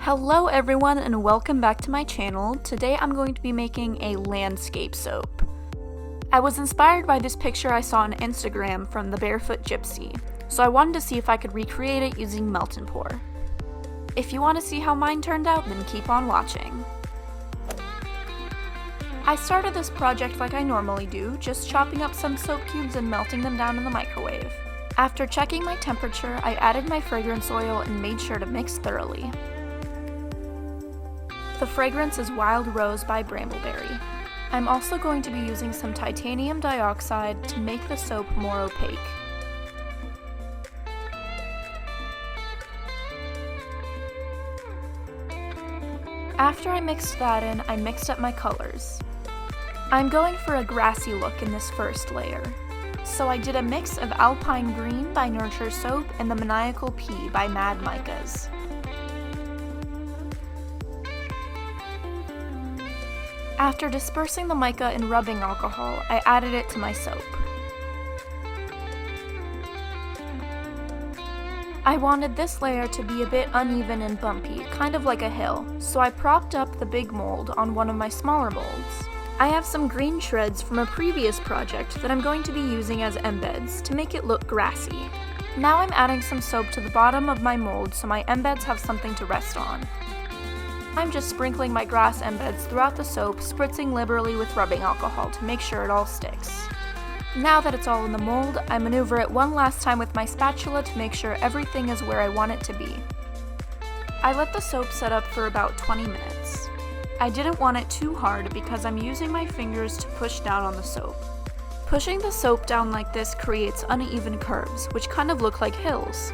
Hello everyone and welcome back to my channel. Today I'm going to be making a landscape soap. I was inspired by this picture I saw on Instagram from the Barefoot Gypsy, so I wanted to see if I could recreate it using melt and pour. If you want to see how mine turned out, then keep on watching. I started this project like I normally do, just chopping up some soap cubes and melting them down in the microwave. After checking my temperature, I added my fragrance oil and made sure to mix thoroughly. The fragrance is Wild Rose by Brambleberry. I'm also going to be using some titanium dioxide to make the soap more opaque. After I mixed that in, I mixed up my colors. I'm going for a grassy look in this first layer, so I did a mix of Alpine Green by Nurture Soap and the Maniacal Pea by Mad Micas. After dispersing the mica in rubbing alcohol, I added it to my soap. I wanted this layer to be a bit uneven and bumpy, kind of like a hill, so I propped up the big mold on one of my smaller molds. I have some green shreds from a previous project that I'm going to be using as embeds to make it look grassy. Now I'm adding some soap to the bottom of my mold so my embeds have something to rest on. I'm just sprinkling my grass embeds throughout the soap, spritzing liberally with rubbing alcohol to make sure it all sticks. Now that it's all in the mold, I maneuver it one last time with my spatula to make sure everything is where I want it to be. I let the soap set up for about 20 minutes. I didn't want it too hard because I'm using my fingers to push down on the soap. Pushing the soap down like this creates uneven curves, which kind of look like hills.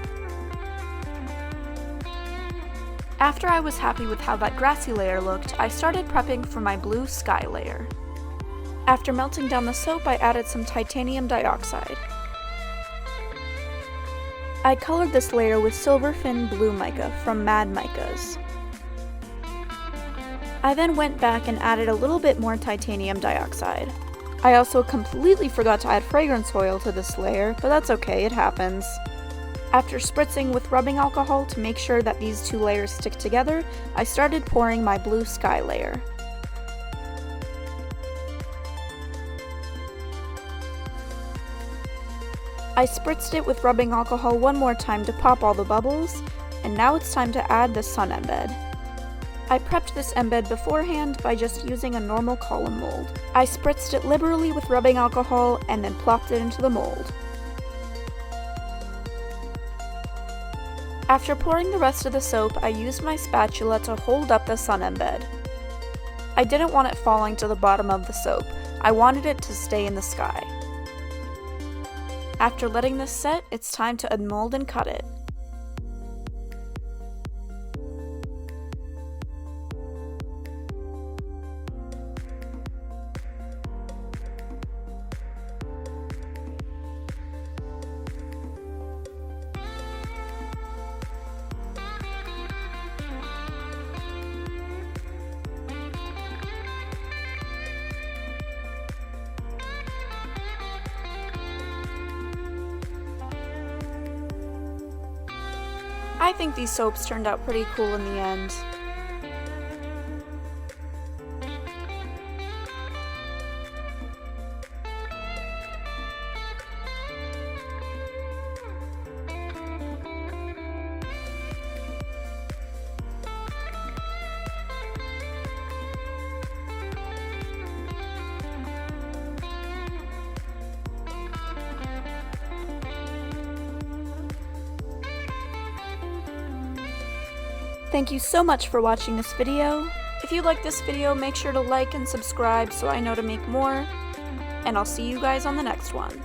After I was happy with how that grassy layer looked, I started prepping for my blue sky layer. After melting down the soap, I added some titanium dioxide. I colored this layer with Silverfin Blue Mica from Mad Micas. I then went back and added a little bit more titanium dioxide. I also completely forgot to add fragrance oil to this layer, but that's okay, it happens. After spritzing with rubbing alcohol to make sure that these two layers stick together, I started pouring my blue sky layer. I spritzed it with rubbing alcohol one more time to pop all the bubbles, and now it's time to add the sun embed. I prepped this embed beforehand by just using a normal column mold. I spritzed it liberally with rubbing alcohol and then plopped it into the mold. After pouring the rest of the soap, I used my spatula to hold up the sun embed. I didn't want it falling to the bottom of the soap. I wanted it to stay in the sky. After letting this set, it's time to unmold and cut it. I think these soaps turned out pretty cool in the end. Thank you so much for watching this video. If you like this video, make sure to like and subscribe so I know to make more, and I'll see you guys on the next one.